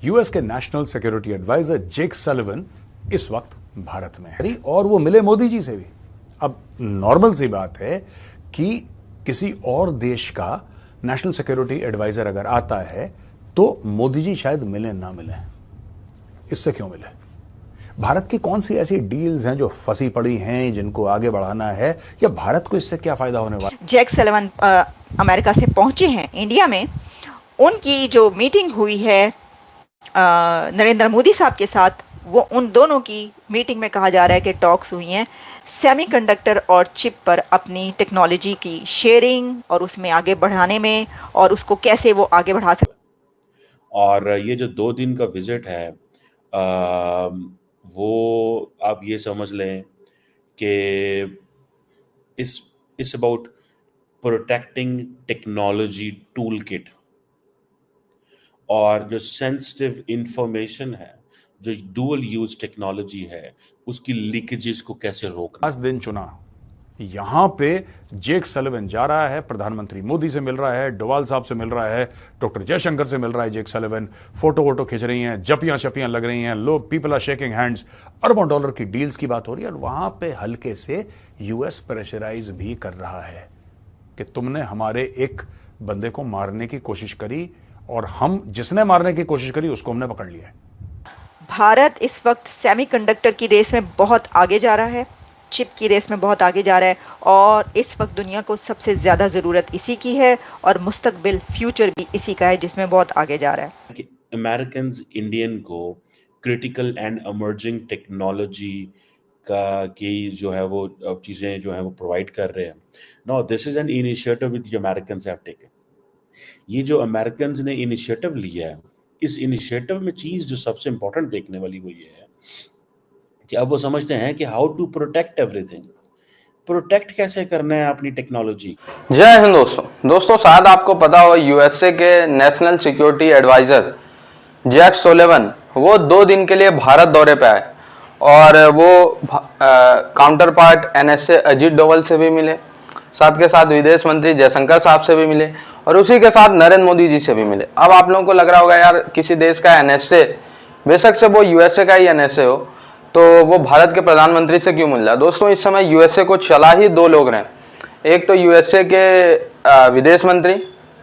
US के national security adviser जेक Sullivan इस वक्त भारत में है और वो मिले मोदी जी से भी। अब नॉर्मल सी बात है कि किसी और देश का नेशनल सिक्योरिटी एडवाइजर अगर आता है तो मोदी जी शायद मिले ना मिले, इससे क्यों मिले? भारत की कौन सी ऐसी डील्स हैं जो फंसी पड़ी हैं जिनको आगे बढ़ाना है, या भारत को इससे क्या फायदा होने वाला? जैक सलिवन अमेरिका से पहुंचे हैं इंडिया में। उनकी जो मीटिंग हुई है नरेंद्र मोदी साहब के साथ, वो उन दोनों की मीटिंग में कहा जा रहा है कि टॉक्स हुई हैं सेमीकंडक्टर और चिप पर अपनी टेक्नोलॉजी की शेयरिंग और उसमें आगे बढ़ाने में, और उसको कैसे वो आगे बढ़ा सकते। और ये जो 2 दिन का विजिट है वो आप ये समझ लें कि इस about protecting technology tool kit, और जो सेंसिटिव इंफॉर्मेशन है, जो डुअल यूज टेक्नोलॉजी है, उसकी लीकेजेस को कैसे रोकना। 5 दिन चुना, यहां पे जेक सलिवन जा रहा है, प्रधानमंत्री मोदी से मिल रहा है, डोवाल साहब से मिल रहा है, डॉक्टर जयशंकर से मिल रहा है जेक सलिवन, फोटो वोटो खिंच रही हैं, जपियां शपियां लग रही हैं, लोग पीपल आर शेकिंग हैंड्स, अरबों डॉलर की डील्स की बात हो रही है। और वहां पे हल्के से यूएस प्रेशराइज भी कर रहा है कि तुमने हमारे एक बंदे को मारने की कोशिश करी और हम जिसने मारने की कोशिश करी उसको हमने पकड़ लिया है। भारत इस वक्त सेमीकंडक्टर की रेस में बहुत आगे जा रहा है, चिप की रेस में बहुत आगे जा रहा है, और इस वक्त दुनिया को सबसे ज़्यादा ज़रूरत इसी की है, और मुस्तकबिल फ्यूचर भी इसी का है जिसमें बहुत आगे जा रहा है। कि अमेरिकन्स इंडियन को क्रिटिकल एंड इमर्जिंग टेक्नोलॉजी की जो है वो चीज़ें जो है वो प्रोवाइड कर रहे हैं। No, this is an initiative with the Americans have taken. ये जो अमेरिकन्स ने इनिशिएटिव लिया है, इस इनिशिएटिव में चीज़ जो सबसे इम्पोर्टेंट देखने वाली वो ये है कि अब वो समझते हैं कि how to protect everything. Protect कैसे करना है अपनी टेक्नोलॉजी। जय हिंद दोस्तों, शायद आपको पता हो यूएसए के national security adviser Jack Sullivan वो 2 दिन के लिए भारत दौरे पे आए, और वो counter part NSA Ajit Doval से भी मिले, साथ के साथ विदेश मंत्री जयशंकर साहब से भी मिले, और उसी के साथ नरेंद्र मोदी जी से भी मिले। अब आप लोगों को लग रहा होगा यार, किसी देश का एनएसए, बेशक से वो यूएसए का ही एनएसए हो, तो वो भारत के प्रधानमंत्री से क्यों मिल रहा है? दोस्तों, इस समय यूएसए को चला ही 2 लोग रहे। एक तो यूएसए के विदेश मंत्री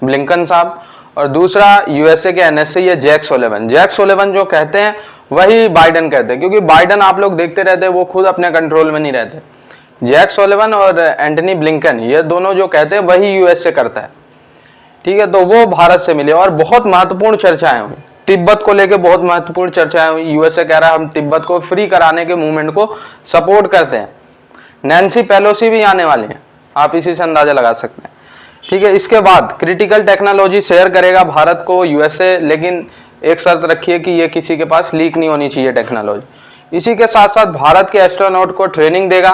ब्लिंकन साहब, और दूसरा यूएसए के एनएसए ये जैक सोलिवन। जैक सोलिवन जो कहते हैं वही बाइडेन कहते हैं, क्योंकि बाइडेन आप लोग देखते रहते हैं वो खुद अपने कंट्रोल में नहीं रहते। जैक सोलिवन और एंटनी ब्लिंकन ये दोनों जो कहते हैं वही यूएसए करता है, ठीक है। तो वो भारत से मिले और बहुत महत्वपूर्ण चर्चाएं हुई। तिब्बत को लेकर बहुत महत्वपूर्ण चर्चाएं हुई। यूएसए कह रहा है हम तिब्बत को फ्री कराने के मूवमेंट को सपोर्ट करते हैं। नैन्सी पेलोसी भी आने वाली हैं, आप इसी से अंदाजा लगा सकते हैं, ठीक है। इसके बाद क्रिटिकल टेक्नोलॉजी शेयर करेगा भारत को यूएसए, लेकिन एक शर्त रखिए कि ये किसी के पास लीक नहीं होनी चाहिए टेक्नोलॉजी। इसी के साथ साथ भारत के एस्ट्रोनॉट को ट्रेनिंग देगा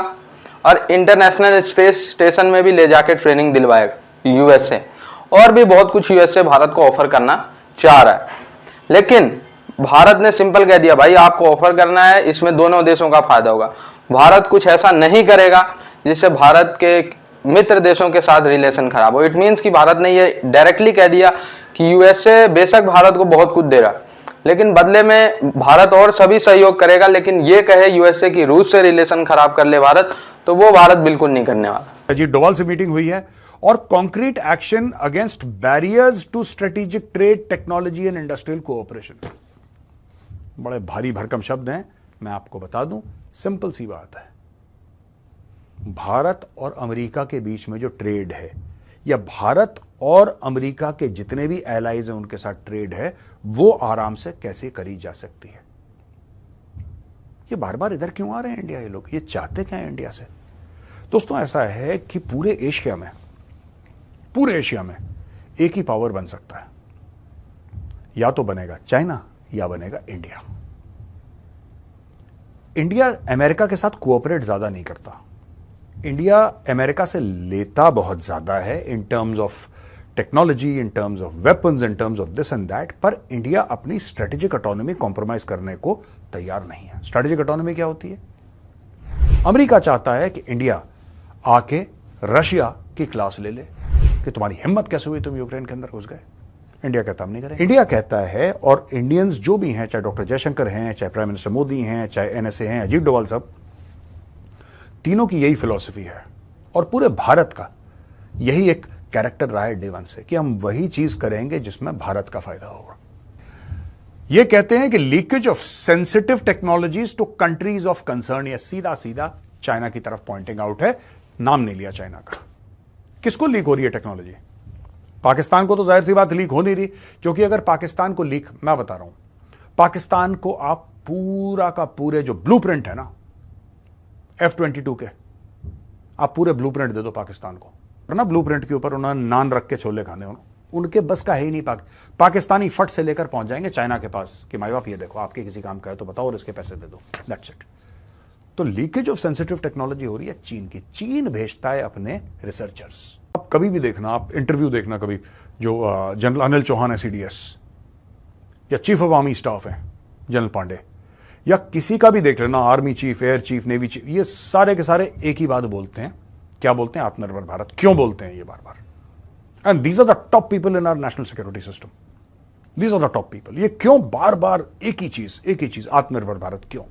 और इंटरनेशनल स्पेस स्टेशन में भी ले जाके ट्रेनिंग दिलवाएगा यूएसए। और भी बहुत कुछ यूएसए भारत को ऑफर करना चाह रहा है, लेकिन भारत ने सिंपल कह दिया भाई आपको ऑफर करना है, इसमें दोनों देशों का फायदा होगा। भारत कुछ ऐसा नहीं करेगा जिससे भारत के मित्र देशों के साथ रिलेशन खराब हो। इट मीन्स कि भारत ने ये डायरेक्टली कह दिया कि यूएसए बेशक भारत को बहुत कुछ दे रहा, लेकिन बदले में भारत और सभी सहयोग करेगा, लेकिन ये कहे यूएसए की रूस से रिलेशन खराब कर ले भारत, तो वो भारत बिल्कुल नहीं करने वाला। अजीत डोवाल से मीटिंग हुई है और concrete action against barriers to strategic trade, technology and industrial cooperation. बड़े भारी भरकम शब्द हैं, मैं आपको बता दूं, सिंपल सी बात है। भारत और अमेरिका के बीच में जो ट्रेड है, या भारत और अमेरिका के जितने भी एलाइज हैं उनके साथ ट्रेड है, वो आराम से कैसे करी जा सकती है। ये बार बार इधर क्यों आ रहे हैं इंडिया? ये लोग ये चाहते क्या है इंडिया से? दोस्तों, ऐसा है कि पूरे एशिया में एक ही पावर बन सकता है, या तो बनेगा चाइना या बनेगा इंडिया। इंडिया अमेरिका के साथ कोऑपरेट ज्यादा नहीं करता। इंडिया अमेरिका से लेता बहुत ज्यादा है in terms of technology, in terms of weapons, in terms of this and that, पर इंडिया अपनी स्ट्रेटेजिक ऑटोनॉमी कॉम्प्रोमाइज करने को तैयार नहीं है। स्ट्रेटेजिक ऑटोनॉमी क्या होती है? अमेरिका चाहता है कि इंडिया आके रशिया की क्लास ले ले कि तुम्हारी हिम्मत कैसे हुई, तुम यूक्रेन के अंदर घुस गए। इंडिया कहता हम नहीं करेंगे। इंडिया कहता है, और इंडियंस जो भी हैं, चाहे डॉक्टर जयशंकर हैं, चाहे प्राइम मिनिस्टर मोदी हैं, चाहे एनएसए हैं, अजीत डोभाल साहब, तीनों की यही फिलॉसफी है और पूरे भारत का यही एक कैरेक्टर रहा है डे वन से कि हम वही चीज करेंगे जिसमें भारत का फायदा होगा। ये कहते हैं कि leakage of sensitive technologies to countries of concern, ये सीधा सीधा चाइना की तरफ पॉइंटिंग आउट है। नाम नहीं लिया चाइना का। किसको लीक हो रही है टेक्नोलॉजी? पाकिस्तान को तो जाहिर सी बात लीक हो नहीं रही, क्योंकि अगर पाकिस्तान को लीक, मैं बता रहा हूं, पाकिस्तान को आप पूरा का पूरे जो ब्लूप्रिंट है ना F-22 के, आप पूरे ब्लूप्रिंट दे दो पाकिस्तान को, और ना ब्लूप्रिंट के ऊपर उन्होंने नान रख के छोले खाने, उनके बस का है ही नहीं। पाकिस्तानी फट से लेकर पहुंच जाएंगे चाइना के पास कि माई बाप ये देखो आपके किसी काम का है तो बताओ और इसके पैसे दे दो, दैट्स इट। तो लीकेज ऑफ सेंसिटिव टेक्नोलॉजी हो रही है चीन की। चीन भेजता है अपने रिसर्चर्स। आप कभी भी देखना, आप इंटरव्यू देखना कभी, जो जनरल अनिल चौहान है CDS, या चीफ ऑफ आर्मी स्टाफ है जनरल पांडे, या किसी का भी देख लेना, army chief, air chief, navy chief, ये सारे के सारे एक ही बात बोलते हैं। क्या बोलते हैं? आत्मनिर्भर भारत। क्यों बोलते हैं ये बार बार? And these are the top people in our national security system. These are the top people. ये क्यों बार बार एक ही चीज आत्मनिर्भर भारत क्यों?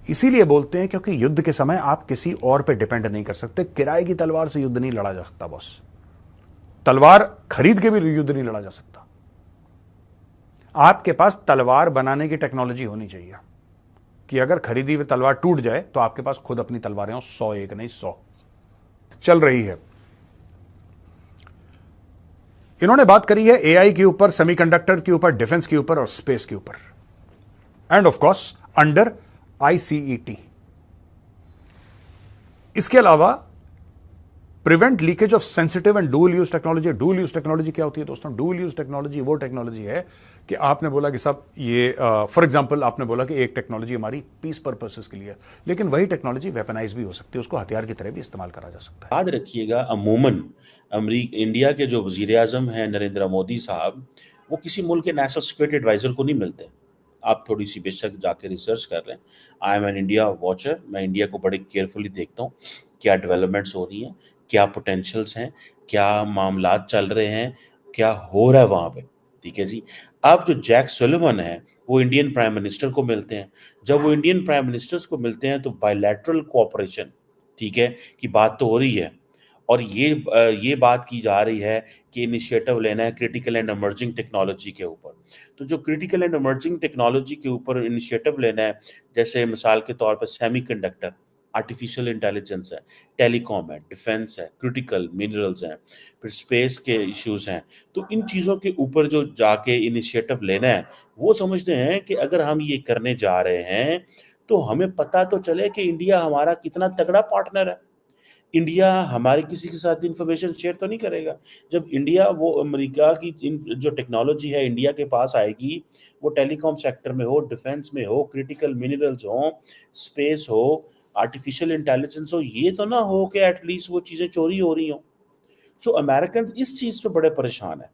इसीलिए बोलते हैं क्योंकि युद्ध के समय आप किसी और पे डिपेंड नहीं कर सकते। किराए की तलवार से युद्ध नहीं लड़ा जा सकता बॉस। तलवार खरीद के भी युद्ध नहीं लड़ा जा सकता। आपके पास तलवार बनाने की टेक्नोलॉजी होनी चाहिए कि अगर खरीदी हुई तलवार टूट जाए तो आपके पास खुद अपनी तलवारें हो, 100 एक नहीं 100 चल रही है। इन्होंने बात करी है AI के ऊपर, सेमीकंडक्टर के ऊपर, डिफेंस के ऊपर और स्पेस के ऊपर, end of course under ICET। इसके अलावा prevent leakage of sensitive and dual use technology. Dual use technology क्या होती है दोस्तों? डुअल यूज टेक्नोलॉजी वो टेक्नोलॉजी है कि आपने बोला कि साहब ये फॉर एग्जांपल आपने बोला कि एक टेक्नोलॉजी हमारी पीस पर्पसेस के लिए, लेकिन वही टेक्नोलॉजी वेपनाइज भी हो सकती है, उसको हथियार की तरह भी इस्तेमाल करा जा सकता है। याद रखिएगा, अमूमन इंडिया के जो वजीर आजम हैं नरेंद्र मोदी साहब, वो किसी मुल्क के नेशनल सिक्योरिटी एडवाइजर को नहीं मिलते। आप थोड़ी सी बेशक जाके रिसर्च कर लें। I am an India watcher. मैं इंडिया को बड़े केयरफुली देखता हूँ, क्या डेवलपमेंट्स हो रही हैं, क्या पोटेंशियल्स हैं, क्या मामलात चल रहे हैं, क्या हो रहा है वहाँ पे। ठीक है जी। अब जो जैक सुलिवन है वो इंडियन प्राइम मिनिस्टर को मिलते हैं। जब वो इंडियन प्राइम मिनिस्टर्स को मिलते हैं तो बायलैटरल कोऑपरेशन, ठीक है, की बात तो हो रही है, और ये बात की जा रही है कि इनिशिएटिव लेना है क्रिटिकल एंड इमर्जिंग टेक्नोलॉजी के ऊपर। तो जो क्रिटिकल एंड इमर्जिंग टेक्नोलॉजी के ऊपर इनिशिएटिव लेना है, जैसे मिसाल के तौर पर सेमीकंडक्टर, आर्टिफिशियल इंटेलिजेंस है, टेलीकॉम है, डिफेंस है, क्रिटिकल मिनरल्स हैं, फिर स्पेस के इश्यूज हैं, तो इन चीज़ों के ऊपर जो जाके इनिशिएटिव लेना है, वो समझते हैं कि अगर हम ये करने जा रहे हैं तो हमें पता तो चले कि इंडिया हमारा कितना तगड़ा पार्टनर है। इंडिया हमारे किसी के साथ इंफॉर्मेशन शेयर तो नहीं करेगा। जब इंडिया वो अमेरिका की जो टेक्नोलॉजी है इंडिया के पास आएगी, वो टेलीकॉम सेक्टर में हो, डिफेंस में हो, क्रिटिकल मिनरल्स हो, स्पेस हो, आर्टिफिशियल इंटेलिजेंस हो, ये तो ना हो कि एटलीस्ट वो चीज़ें चोरी हो रही हो। सो अमेरिकन इस चीज़ पे बड़े परेशान है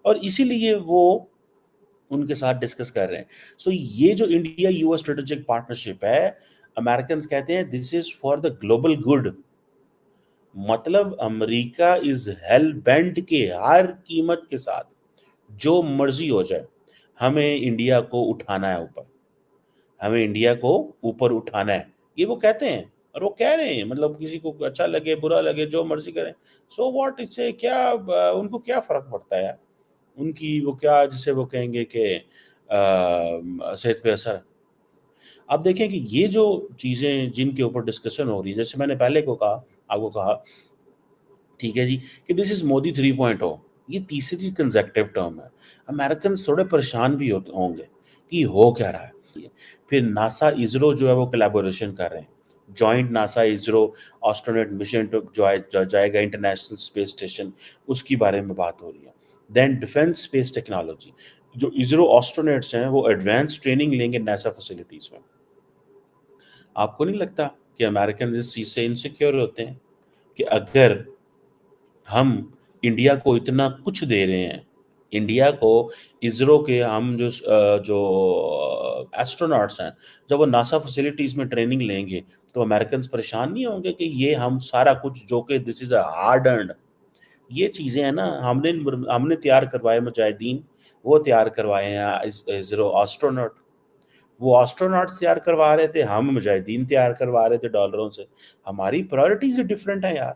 और इसीलिए वो उनके साथ डिस्कस कर रहे हैं। सो ये जो इंडिया यूएस स्ट्रेटेजिक पार्टनरशिप है, अमेरिकन कहते हैं this is for the global good. मतलब अमेरिका इज हेल बेंट के हर कीमत के साथ जो मर्जी हो जाए हमें इंडिया को उठाना है ऊपर, हमें इंडिया को ऊपर उठाना है, ये वो कहते हैं। और वो कह रहे हैं, मतलब किसी को अच्छा लगे बुरा लगे जो मर्जी करें, सो व्हाट, इससे क्या उनको क्या फर्क पड़ता है यार, उनकी वो क्या जिसे वो कहेंगे कि सेहत पे असर। आप देखें कि ये जो चीज़ें जिनके ऊपर डिस्कशन हो रही है, जैसे मैंने पहले को कहा, आपको कहा, ठीक है जी, कि दिस इज मोदी 3.0, ये तीसरी कंसेक्टिव टर्म है। अमेरिकन थोड़े परेशान भी होंगे कि हो क्या रहा है। फिर नासा इसरो जो है वो कोलैबोरेशन कर रहे हैं, joint NASA ISRO astronaut mission जो जाएगा इंटरनेशनल स्पेस स्टेशन, उसकी बारे में बात हो रही है। देन डिफेंस स्पेस टेक्नोलॉजी, जो इसरो एस्ट्रोनॉट्स हैं वो एडवांस ट्रेनिंग लेंगे नासा फैसिलिटीज में। आपको नहीं लगता कि अमेरिकन इस चीज़ से इनसिक्योर होते हैं कि अगर हम इंडिया को इतना कुछ दे रहे हैं, इंडिया को इसरो के हम जो एस्ट्रोनॉट्स हैं, जब वो नासा फैसिलिटीज़ में ट्रेनिंग लेंगे तो अमेरिकन परेशान नहीं होंगे कि ये हम सारा कुछ जो कि this is a hard earned, ये चीजें हैं ना, हमने तैयार करवाए मुजाहिदीन, वो तैयार करवाए हैं ज़ीरो एस्ट्रोनॉट, वो एस्ट्रोनॉट्स तैयार करवा रहे थे, हम मुजाहिदीन तैयार करवा रहे थे डॉलरों से। हमारी प्रायोरिटीज डिफरेंट है यार।